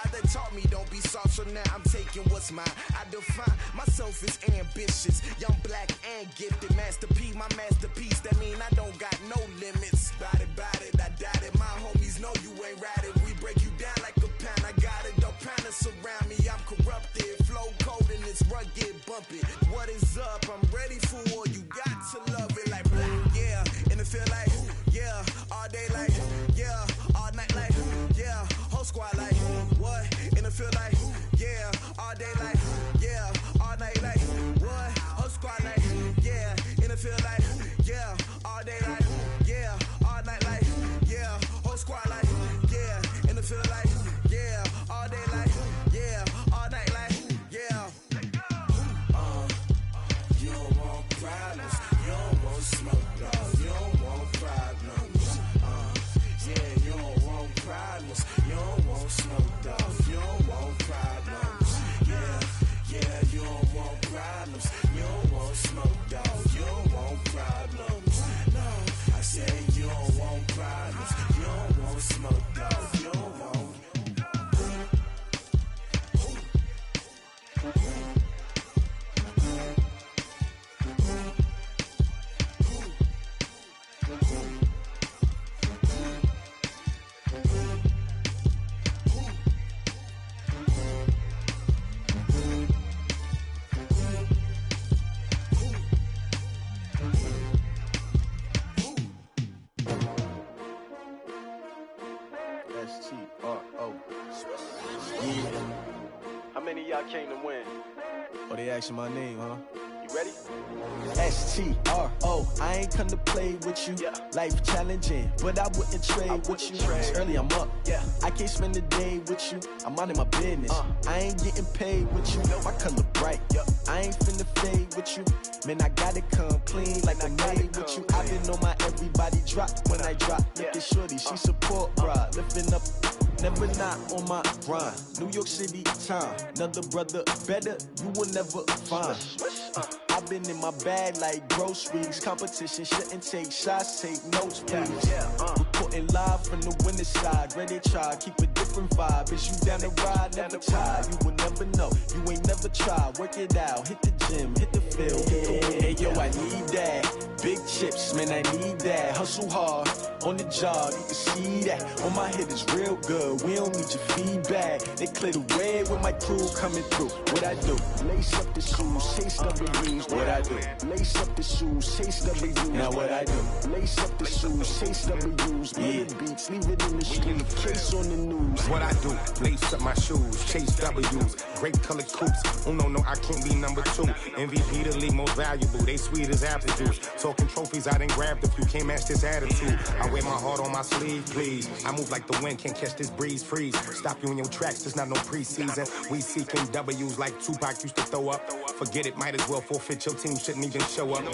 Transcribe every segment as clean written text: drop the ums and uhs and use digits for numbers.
father taught me don't be soft, so now I'm taking what's mine. I define myself as ambitious, young, black, and gifted. Master P, my masterpiece, that mean I don't got no limits. Bout it, I doubt it. My homies know you ain't ratted. We break you down like a pound. I got it, don't pound to surround me. I'm corrupted, flow cold and it's rugged, bumpy. What is up? I'm ready for war. You got to love it like blah, yeah. And it feel like, yeah. All day like, yeah. All night like, yeah. Whole squad like, what? And it feel like, yeah. All day like, yeah. All night like, what? Whole squad like, yeah. And it feel like, yeah. All day like, yeah. All night like, yeah. Whole squad like, yeah. And it feel like, yeah. All day like, yeah. All night like, yeah. You don't want problems. You don't want smoke, dog. You don't want problems. Yeah, you don't want problems. You don't want smoke, dog. You don't want problems. Yeah, you don't want problems. You don't want smoke, dog. You don't want problems. No, I said you don't want problems. You don't want smoke, dog. You don't want. How many of y'all came to win? Oh, they asking my name, huh? You ready? S-T-R-O, I ain't come to play with you. Yeah. Life challenging, but I wouldn't trade with you. It's early, I'm up. Yeah. I can't spend the day with you. I'm minding my business. I ain't getting paid with you. My color bright. I ain't finna fade with you. Man, I gotta come clean like I made with you. I been on my everybody drop when I drop. Look at shorty, she support, bruh. Lifting up. Never not on my grind. New York City time. Another brother better, you will never find. I've been in my bag like groceries. Competition shouldn't take shots, take notes, please. Reporting live from the winning side. Ready to try, keep a different vibe. Is you down the ride, never tired. You will never know, you ain't never tried. Work it out, hit the gym, hit the field. Hey yo, I need that. Big chips, man, I need that. Hustle hard, on the job, you can see that. On my head is real good, we don't need your feedback. They clear the way with my crew coming through. What I do? Lace up the shoes, chase W's. What I do? Lace up the shoes, chase W's. Now what I do? Lace up the shoes, chase W's. Million beats, leave it in the street, case on the news. What I do? Lace up my shoes, chase W's. Great colored coops. Oh no, I can't be number 2. MVP the league most valuable. They sweet as apple juice. Talking trophies, I done grabbed a few. Can't match this attitude. I wear my heart on my sleeve, please. I move like the wind, can't catch this breeze, freeze. Stop you in your tracks, there's not no preseason. We seeking W's like Tupac used to throw up. Forget it, might as well forfeit. Your team shouldn't even show up.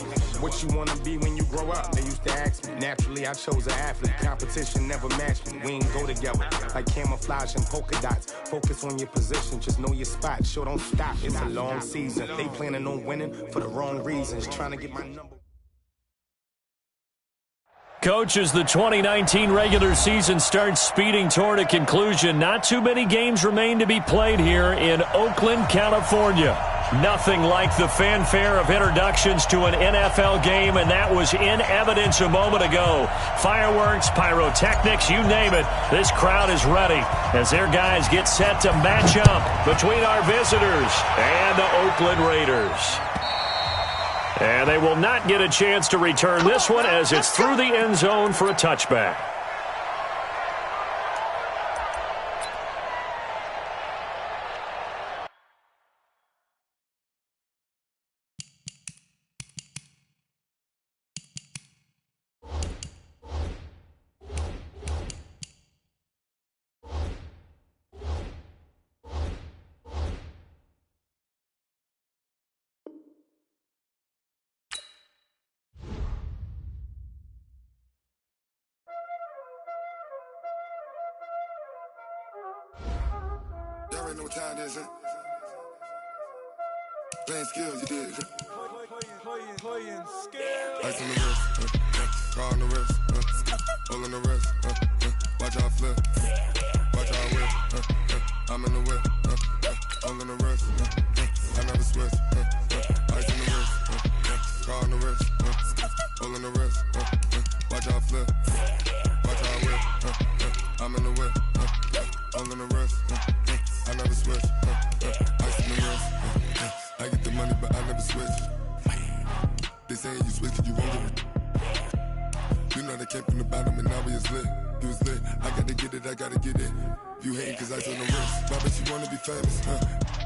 What you wanna be when you grow up? They used to ask me. Naturally, I chose an athlete. Competition never matched me. We ain't go together like camouflage and polka dots. Focus on your position, just know your spot. Sure, don't stop. It's a long season. They planning on winning for the wrong reasons. Trying to get my number. Coach, as the 2019 regular season starts speeding toward a conclusion, not too many games remain to be played here in Oakland, California. Nothing like the fanfare of introductions to an NFL game, and that was in evidence a moment ago. Fireworks, pyrotechnics, you name it. This crowd is ready as their guys get set to match up between our visitors and the Oakland Raiders. And they will not get a chance to return this one as it's through the end zone for a touchback. Y'all already know what time it is, huh? Playing skills, you did. Playing skills. Ice on the wrist, car on the wrist, roll on the wrist, watch out flip, watch out whip, I'm the rest. I never switch. Ice in the rest. I get the money, but I never switch. They saying you switch, you won't get it. You know they came from the bottom and now we is lit. You was lit. I gotta get it, I gotta get it. You hate cause I took the risk. Why bet you wanna be famous?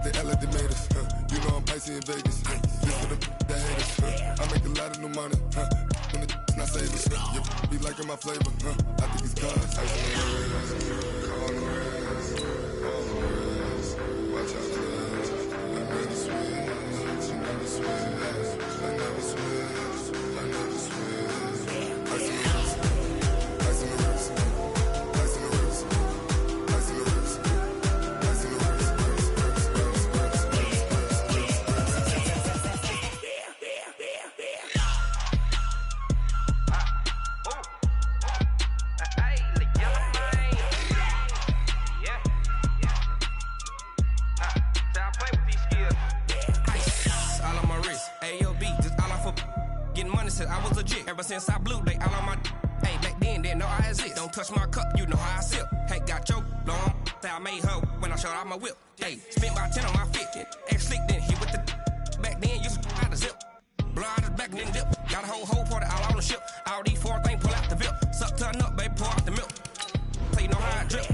They act like they made us. You know I'm icy in Vegas. This for the haters. I make a lot of new money. When the not savers. You be liking my flavor. I think it's cause. Ice in the wrist. On the wrist. On the wrist. Watch out for this. I never switch. You never switch. I never switch. I never switch. Ice in the wrist. Ice in the wrist. Ice in the wrist. Ice in the wrist. Ice in the wrist. I was legit. Ever since I blew, they all on my. Hey, back then, didn't know I exist. Don't touch my cup, you know how I sip. Hey, got choked, long. Say I made her when I showed out my whip. Hey, spent about 10 on my fit. Ex-slick, then hit with the. Back then, used to out the zip. Blow out his back, then dip. Got a whole party all on the ship. All these 4 things pull out the VIP. Suck, turn up, baby, pour out the milk. So you know how I drip.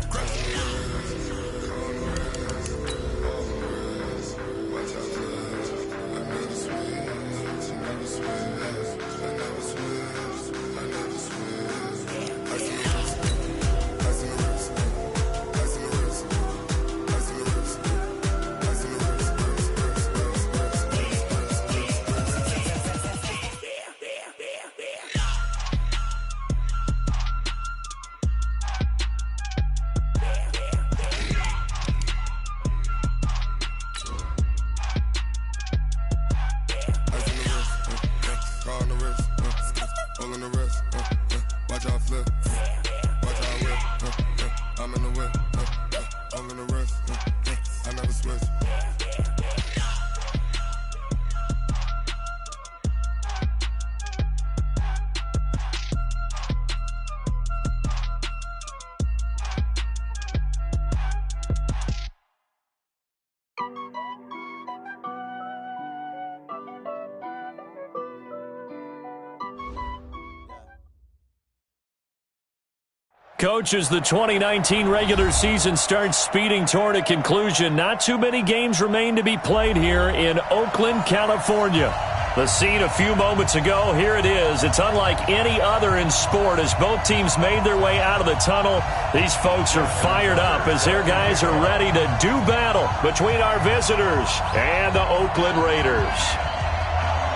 Coach, as the 2019 regular season starts speeding toward a conclusion, not too many games remain to be played here in Oakland, California. The scene a few moments ago, here it is. It's unlike any other in sport as both teams made their way out of the tunnel. These folks are fired up as their guys are ready to do battle between our visitors and the Oakland Raiders.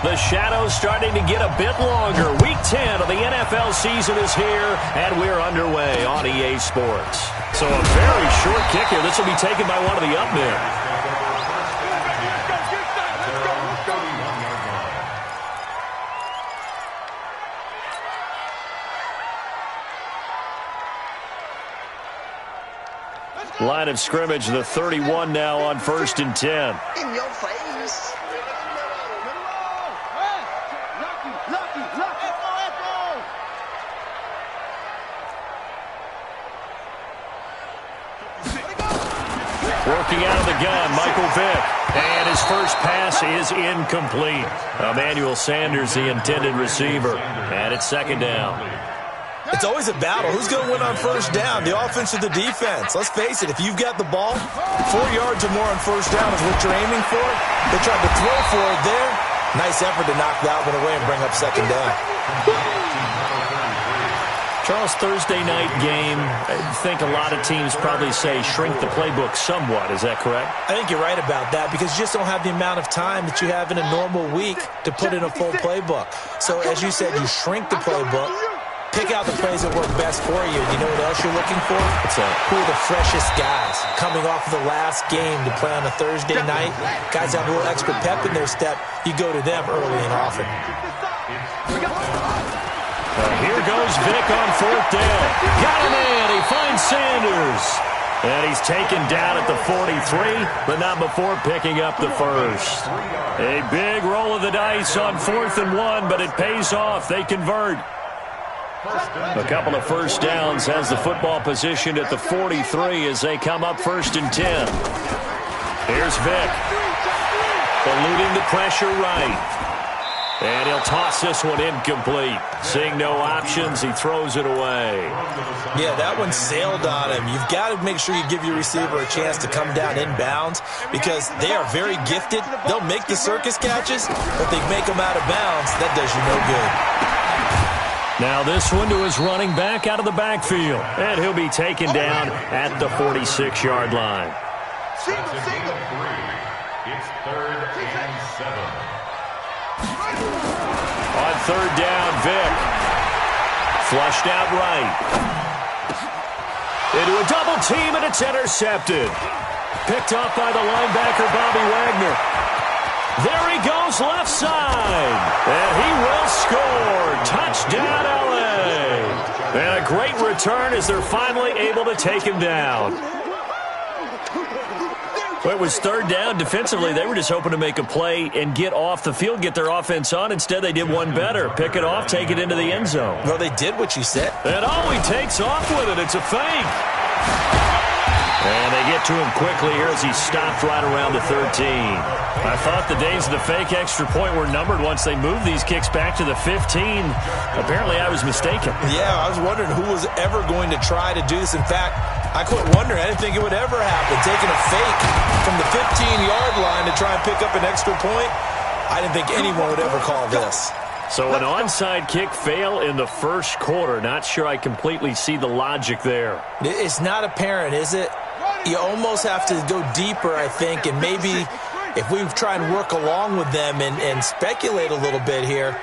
The shadow's starting to get a bit longer. Week 10 of the NFL season is here, and we're underway on EA Sports. So a very short kick here. This will be taken by one of the up men. Line of scrimmage, the 31 now on 1st and 10. In your face. Working out of the gun, Michael Vick. And his first pass is incomplete. Emmanuel Sanders, the intended receiver. And it's 2nd down. It's always a battle. Who's going to win on 1st down, the offense or the defense? Let's face it, if you've got the ball, 4 yards or more on 1st down is what you're aiming for. They tried to throw for it there. Nice effort to knock that one away and bring up 2nd down. Charles, Thursday night game, I think a lot of teams probably say shrink the playbook somewhat. Is that correct? I think you're right about that because you just don't have the amount of time that you have in a normal week to put in a full playbook. So, as you said, you shrink the playbook. Pick out the plays that work best for you. You know what else you're looking for? Who are the freshest guys coming off of the last game to play on a Thursday night? Guys have a little extra pep in their step. You go to them early and often. Here goes Vick on 4th down. Got him in. He finds Sanders. And he's taken down at the 43, but not before picking up the first. A big roll of the dice on 4th and 1, but it pays off. They convert. A couple of first downs, has the football positioned at the 43 as they come up 1st and 10. Here's Vick. Eluding the pressure right. And he'll toss this one incomplete. Seeing no options, he throws it away. Yeah, that one sailed on him. You've got to make sure you give your receiver a chance to come down inbounds because they are very gifted. They'll make the circus catches, but they make them out of bounds. That does you no good. Now this one to his running back out of the backfield. And he'll be taken down at the 46-yard line. It's 3rd and 7. On 3rd down, Vick. Flushed out right. Into a double team, and it's intercepted. Picked up by the linebacker, Bobby Wagner. There he goes, left side. And he will score. Touchdown, L.A. And a great return as they're finally able to take him down. Well, it was 3rd down. Defensively, they were just hoping to make a play and get off the field, get their offense on. Instead, they did one better. Pick it off, take it into the end zone. Well, they did what you said. And he takes off with it. It's a fake. And they get to him quickly here as he stopped right around the 13. I thought the days of the fake extra point were numbered once they moved these kicks back to the 15. Apparently, I was mistaken. Yeah, I was wondering who was ever going to try to do this. In fact, I quit wondering. I didn't think it would ever happen. Taking a fake from the 15-yard line to try and pick up an extra point, I didn't think anyone would ever call this. So an onside kick fail in the first quarter. Not sure I completely see the logic there. It's not apparent, is it? You almost have to go deeper, I think, and maybe if we try and work along with them and speculate a little bit here,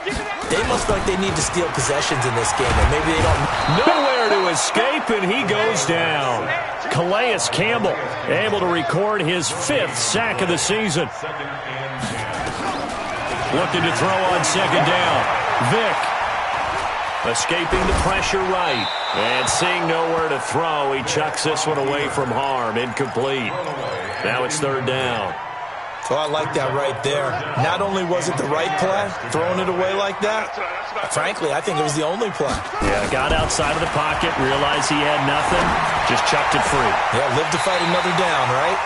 they must feel like they need to steal possessions in this game, and maybe they don't. Nowhere to escape, and he goes down. Calais Campbell able to record his 5th sack of the season. Looking to throw on 2nd down. Vick escaping the pressure right. And seeing nowhere to throw, he chucks this one away from harm. Incomplete. Now it's 3rd down. So I like that right there. Not only was it the right play, throwing it away like that, frankly, I think it was the only play. Yeah, got outside of the pocket, realized he had nothing, just chucked it free. Yeah, live to fight another down, right?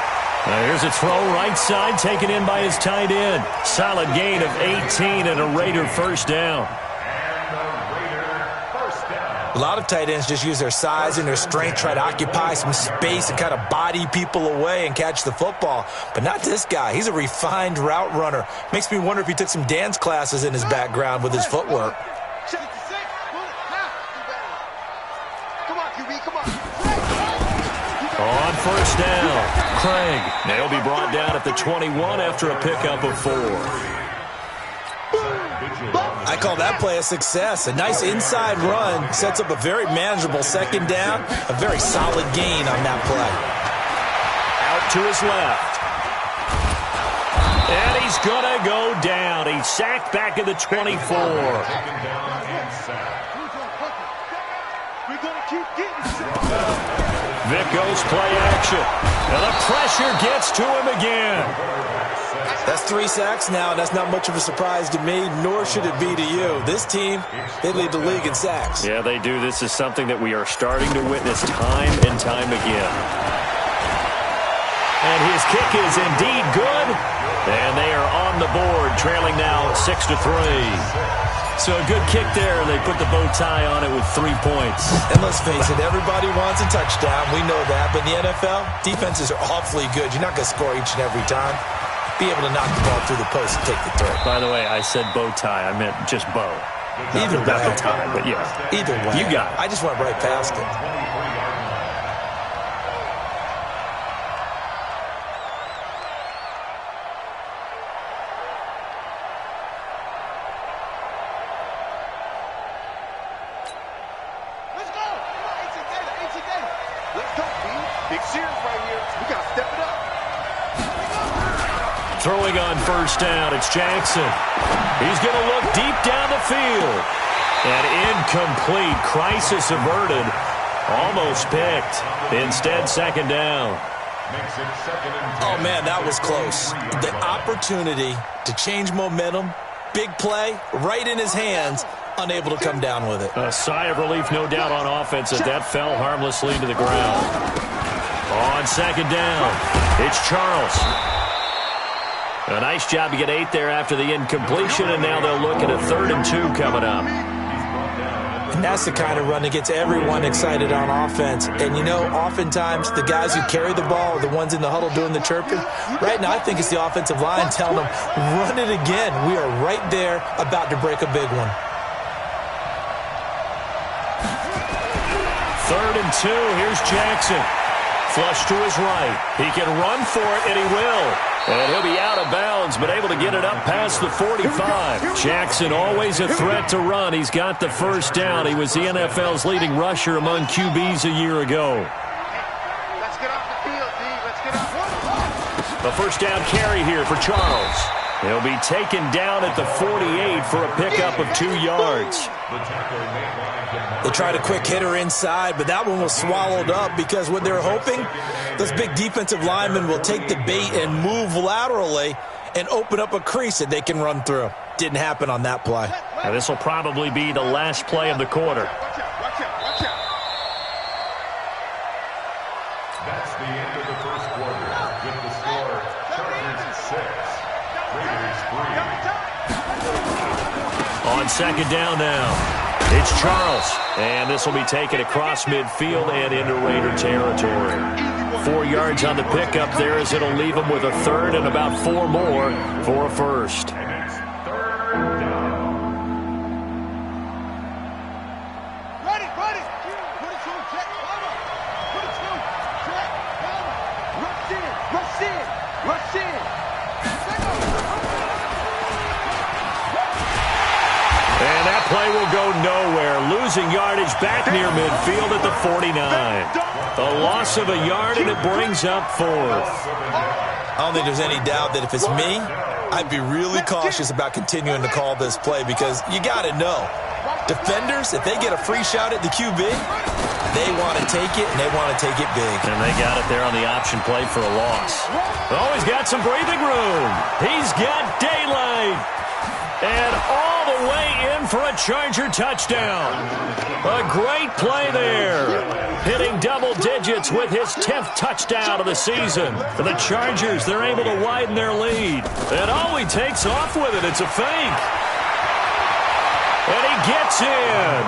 Now here's a throw right side, taken in by his tight end. Solid gain of 18 and a Raider 1st down. A lot of tight ends just use their size and their strength, try to occupy some space and kind of body people away and catch the football. But not this guy. He's a refined route runner. Makes me wonder if he took some dance classes in his background with his footwork. On 1st down, Craig. Now he'll be brought down at the 21 after a pickup of 4. I call that play a success. A nice inside run sets up a very manageable 2nd down. A very solid gain on that play. Out to his left. And he's going to go down. He's sacked back at the 24. Vick goes play action. And the pressure gets to him again. That's 3 sacks now, and that's not much of a surprise to me, nor should it be to you. This team, they lead the league in sacks. Yeah, they do. This is something that we are starting to witness time and time again. And his kick is indeed good. And they are on the board, trailing now 6-3. So a good kick there. They put the bow tie on it with 3 points. And let's face it, everybody wants a touchdown. We know that. But in the NFL, defenses are awfully good. You're not going to score each and every time. Be able to knock the ball through the post and take the throw. By the way, I said bow tie. I meant just bow. Either way. Not the tie, but yeah. Either way. You got it. I just went right past it. Let's go. 18 data. Let's go, B. Big series right here. We got to step it up. Throwing on 1st down, it's Jackson. He's going to look deep down the field. And incomplete. Crisis averted. Almost picked. Instead, 2nd down. Oh, man, that was close. The opportunity to change momentum, big play, right in his hands. unable to come down with it. A sigh of relief, no doubt, on offense as that fell harmlessly to the ground. On second down, it's Charles. A nice job to get 8 there after the incompletion, and now they'll look at a 3rd and 2 coming up. And that's the kind of run that gets everyone excited on offense. And, you know, oftentimes the guys who carry the ball are the ones in the huddle doing the chirping. Right now, I think it's the offensive line telling them, run it again. We are right there about to break a big one. 3rd and 2, here's Jackson. Flush to his right. He can run for it, and he will. And he'll be out of bounds, but able to get it up past the 45. Jackson always a threat to run. He's got the first down. He was the NFL's leading rusher among QBs a year ago. Let's get off the field, D. Let's get off. A first down carry here for Charles. He'll be taken down at the 48 for a pickup of 2 yards. They tried a quick hitter inside, but that one was swallowed up because what they're hoping, those big defensive linemen will take the bait and move laterally and open up a crease that they can run through. Didn't happen on that play. Now this will probably be the last play of the quarter. That's the end of the first quarter with the score Chargers 6, Raiders 3. On second down now, it's Charles. And this will be taken across midfield and into Raider territory. 4 yards on the pickup there as it'll leave them with a 3rd and about 4 more for a first. And it's 3rd down. Ready. Put it to him, check. Put it to him, check. Rush in. And that play will go nowhere. Losing yardage back near midfield at the 49. A loss of a yard, and it brings up 4th. I don't think there's any doubt that if it's me, I'd be really cautious about continuing to call this play because you got to know, defenders, if they get a free shot at the QB, they want to take it, and they want to take it big. And they got it there on the option play for a loss. Oh, he's got some breathing room. He's got daylight. And all the way in for a Charger touchdown. A great play there. Hitting double digits with his 10th touchdown of the season. For the Chargers, they're able to widen their lead. And oh, he takes off with it. It's a fake. And he gets in.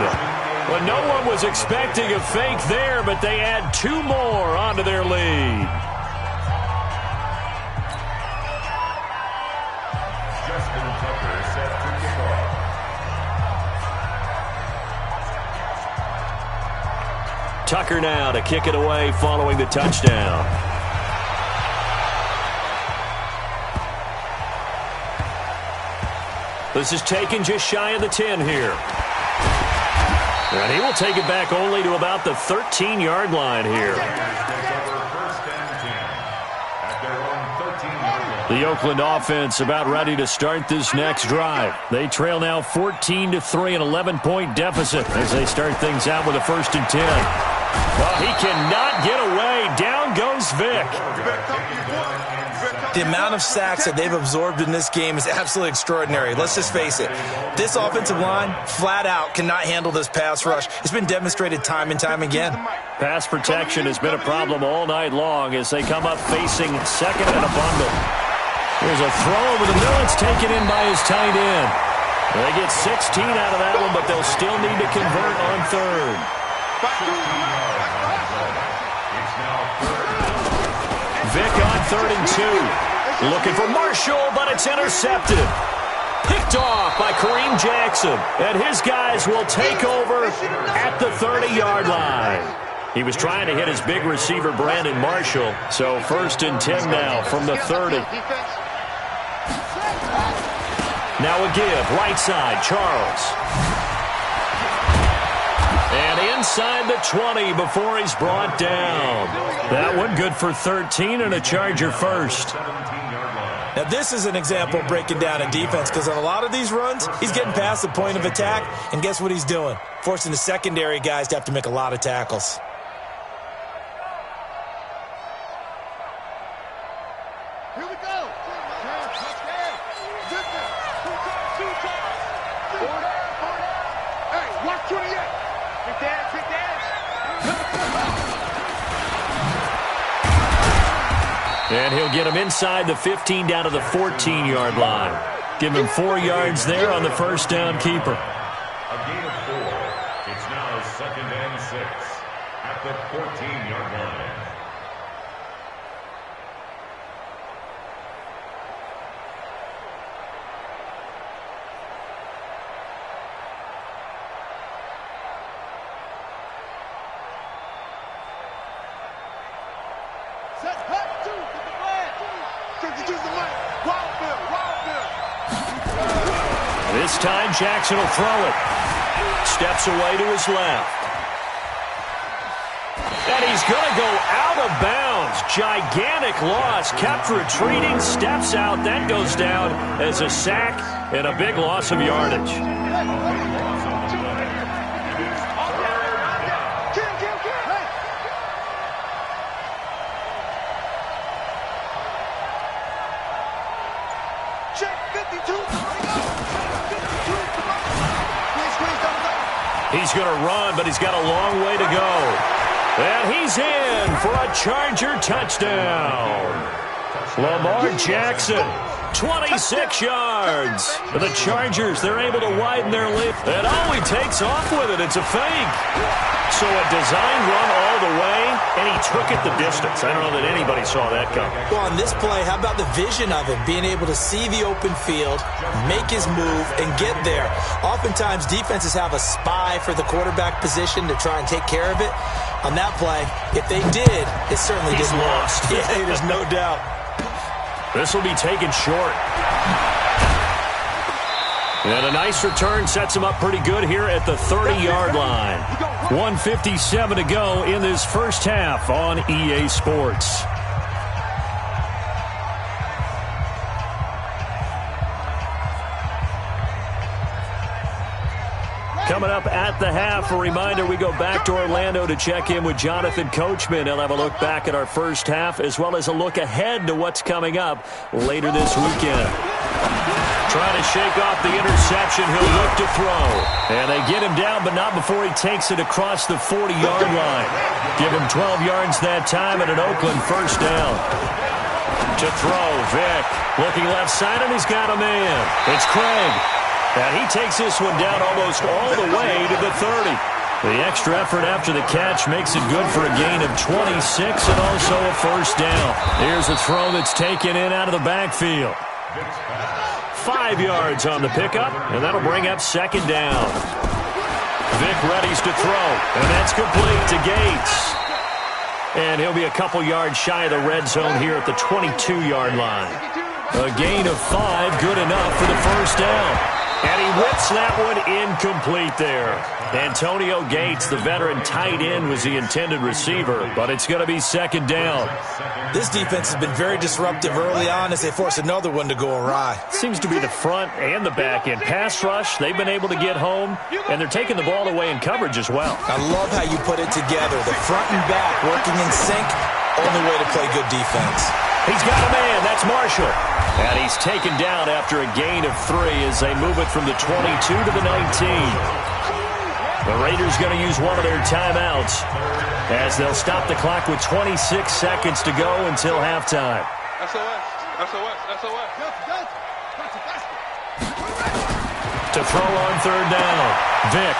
Well, no one was expecting a fake there, but they add 2 more onto their lead. Tucker now to kick it away following the touchdown. This is taken just shy of the 10 here. And he will take it back only to about the 13-yard line here. The Oakland offense about ready to start this next drive. They trail now 14-3, an 11-point deficit as they start things out with a 1st and 10. Well, he cannot get away. Down goes Vic. The amount of sacks that they've absorbed in this game is absolutely extraordinary. Let's just face it. This offensive line, flat out, cannot handle this pass rush. It's been demonstrated time and time again. Pass protection has been a problem all night long as they come up facing 2nd and a bundle. Here's a throw over the middle. It's taken in by his tight end. They get 16 out of that one, but they'll still need to convert on 3rd. Vic on 3rd and 2. Looking for Marshall, but it's intercepted. Picked off by Kareem Jackson. And his guys will take over at the 30-yard line. He was trying to hit his big receiver, Brandon Marshall. So 1st and 10 now from the 30. Now a give, right side, Charles. And inside the 20 before he's brought down. That one good for 13 and a Charger first. Now this is an example of breaking down a defense because on a lot of these runs, he's getting past the point of attack, and guess what he's doing? Forcing the secondary guys to have to make a lot of tackles. Here we go. And he'll get him inside the 15 down to the 14-yard line. Give him 4 yards there on the first down keeper. A gain of 4. It's now 2nd and 6 at the 14-yard line. This time, Jackson will throw it. Steps away to his left. And he's going to go out of bounds. Gigantic loss. Kept retreating. Steps out. That goes down as a sack and a big loss of yardage. He's going to run, but he's got a long way to go. And he's in for a Charger touchdown. Lamar Jackson, 26 yards. The Chargers, they're able to widen their lead. And he takes off with it. It's a fake. So a design run all the way, and he took it the distance. I don't know that anybody saw that coming. Well, on this play, how about the vision of him, being able to see the open field, make his move, and get there. Oftentimes, defenses have a spy for the quarterback position to try and take care of it. On that play, if they did, it certainly didn't work. Yeah, there's no doubt. This will be taken short. And a nice return sets him up pretty good here at the 30-yard line. 1:57 to go in this first half on EA Sports. Coming up at the half, a reminder, we go back to Orlando to check in with Jonathan Coachman. He'll have a look back at our first half as well as a look ahead to what's coming up later this weekend. Trying to shake off the interception. He'll look to throw. And they get him down, but not before he takes it across the 40-yard line. Give him 12 yards that time and an Oakland first down. To throw, Vick. Looking left side, and he's got a man. It's Craig. And he takes this one down almost all the way to the 30. The extra effort after the catch makes it good for a gain of 26 and also a first down. Here's a throw that's taken in out of the backfield. 5 yards on the pickup, and that'll bring up second down. Vick readies to throw, and that's complete to Gates. And he'll be a couple yards shy of the red zone here at the 22-yard line. A gain of 5, good enough for the first down. And he whips that one incomplete there. Antonio Gates, the veteran tight end, was the intended receiver, but it's going to be second down. This defense has been very disruptive early on as they force another one to go awry. Seems to be the front and the back end. Pass rush, they've been able to get home, and they're taking the ball away in coverage as well. I love how you put it together. The front and back working in sync, only way to play good defense. He's got a man. That's Marshall. And he's taken down after a gain of 3 as they move it from the 22 to the 19. The Raiders going to use one of their timeouts as they'll stop the clock with 26 seconds to go until halftime. To throw on third down, Vick.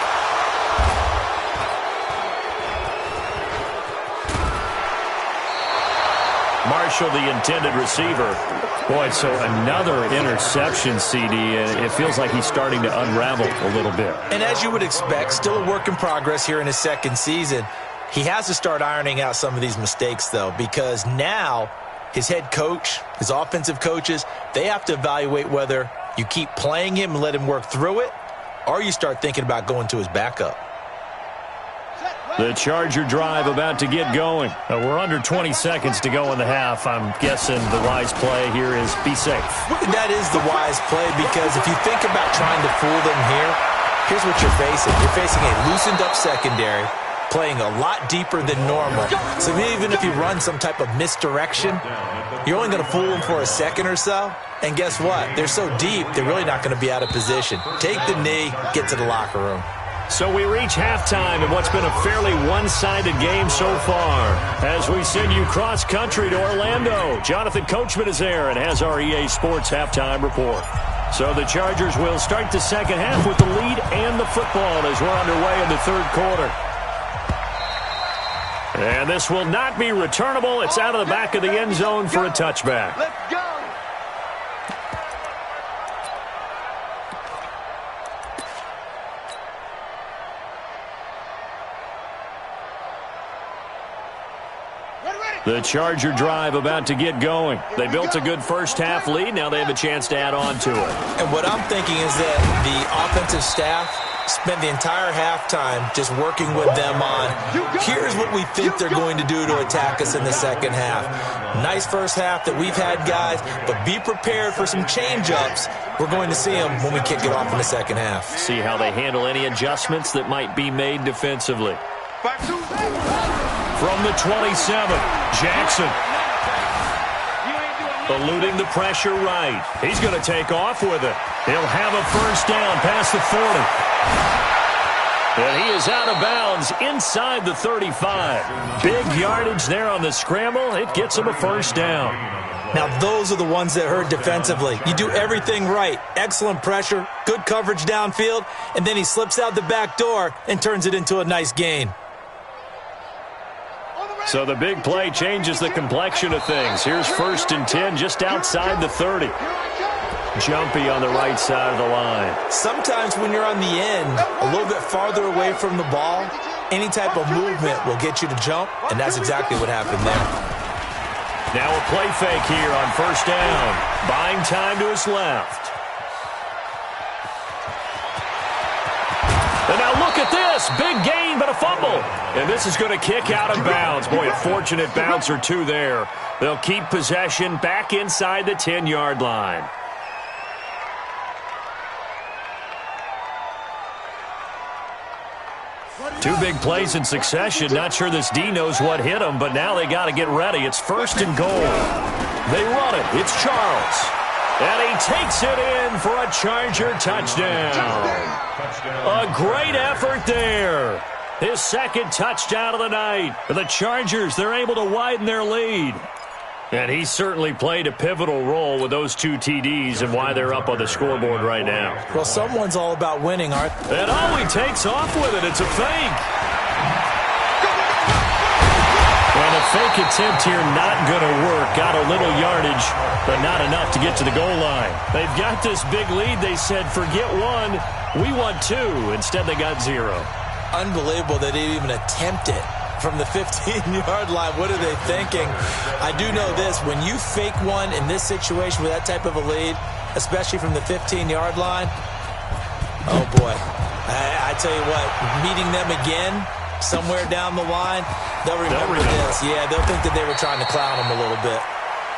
Marshall, the intended receiver. Boy, so another interception, CD, and it feels like he's starting to unravel a little bit. And as you would expect, still a work in progress here in his second season. He has to start ironing out some of these mistakes, though, because now his head coach, his offensive coaches, they have to evaluate whether you keep playing him and let him work through it, or you start thinking about going to his backup. The Charger drive about to get going. We're under 20 seconds to go in the half. I'm guessing the wise play here is be safe. That is the wise play because if you think about trying to fool them here, here's what you're facing. You're facing a loosened up secondary, playing a lot deeper than normal. So even if you run some type of misdirection, you're only going to fool them for a second or so. And guess what? They're so deep, they're really not going to be out of position. Take the knee, get to the locker room. So we reach halftime in what's been a fairly one-sided game so far. As we send you cross-country to Orlando, Jonathan Coachman is there and has our EA Sports halftime report. So the Chargers will start the second half with the lead and the football as we're underway in the third quarter. And this will not be returnable. It's out of the back of the end zone for a touchback. Let's go. The Charger drive about to get going. They built a good first-half lead. Now they have a chance to add on to it. And what I'm thinking is that the offensive staff spent the entire halftime just working with them on, here's what we think they're going to do to attack us in the second half. Nice first half that we've had, guys, but be prepared for some change-ups. We're going to see them when we kick it off in the second half. See how they handle any adjustments that might be made defensively. From the 27, Jackson. Eluding the pressure right. He's going to take off with it. He'll have a first down past the 40. And he is out of bounds inside the 35. Big yardage there on the scramble. It gets him a first down. Now, those are the ones that hurt defensively. You do everything right. Excellent pressure, good coverage downfield, and then he slips out the back door and turns it into a nice gain. So the big play changes the complexion of things. Here's 1st and 10 just outside the 30. Jumpy on the right side of the line. Sometimes when you're on the end, a little bit farther away from the ball, any type of movement will get you to jump, and that's exactly what happened there. Now a play fake here on 1st down. Buying time to his left. And now look at this. Big gain, but a fumble. And this is going to kick out of bounds. Boy, a fortunate bounce or two there. They'll keep possession back inside the 10-yard line. Two big plays in succession. Not sure this D knows what hit him, but now they got to get ready. It's 1st and goal. They run it. It's Charles. And he takes it in for a Charger touchdown. A great effort there. His second touchdown of the night. The Chargers, they're able to widen their lead. And he certainly played a pivotal role with those 2 TDs and why they're up on the scoreboard right now. Well, someone's all about winning, Art. And he takes off with it. It's a fake. Well, the fake attempt here not going to work. Got a little yardage, but not enough to get to the goal line. They've got this big lead. They said, forget 1, we want 2. Instead, they got 0. Unbelievable that they even attempt it from the 15-yard line. What are they thinking? I do know this. When you fake one in this situation with that type of a lead, especially from the 15-yard line, oh, boy. I tell you what, meeting them again somewhere down the line, they'll remember this. Yeah, they'll think that they were trying to clown them a little bit.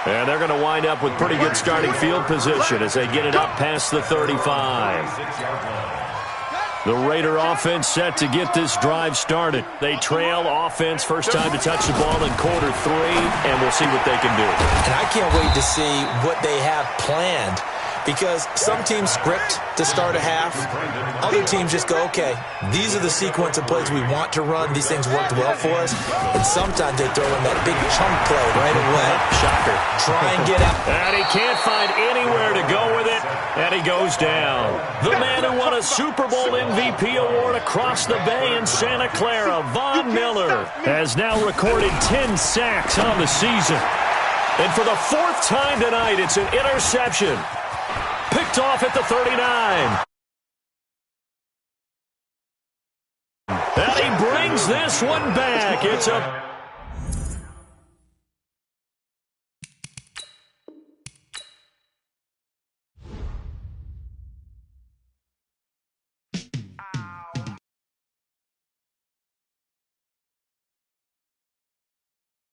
And they're going to wind up with pretty good starting field position as they get it up past the 35. The Raider offense set to get this drive started. They trail offense, first time to touch the ball in quarter 3, and we'll see what they can do. And I can't wait to see what they have planned, because some teams script to start a half. Other teams just go, okay, these are the sequence of plays we want to run. These things worked well for us. And sometimes they throw in that big chunk play right away. Shocker. Try and get out. And he can't find anywhere to go with it, and he goes down. The man who won a Super Bowl MVP award across the bay in Santa Clara, Von Miller, has now recorded 10 sacks on the season. And for the 4th time tonight, it's an interception. Picked off at the 39. And he brings this one back. It's a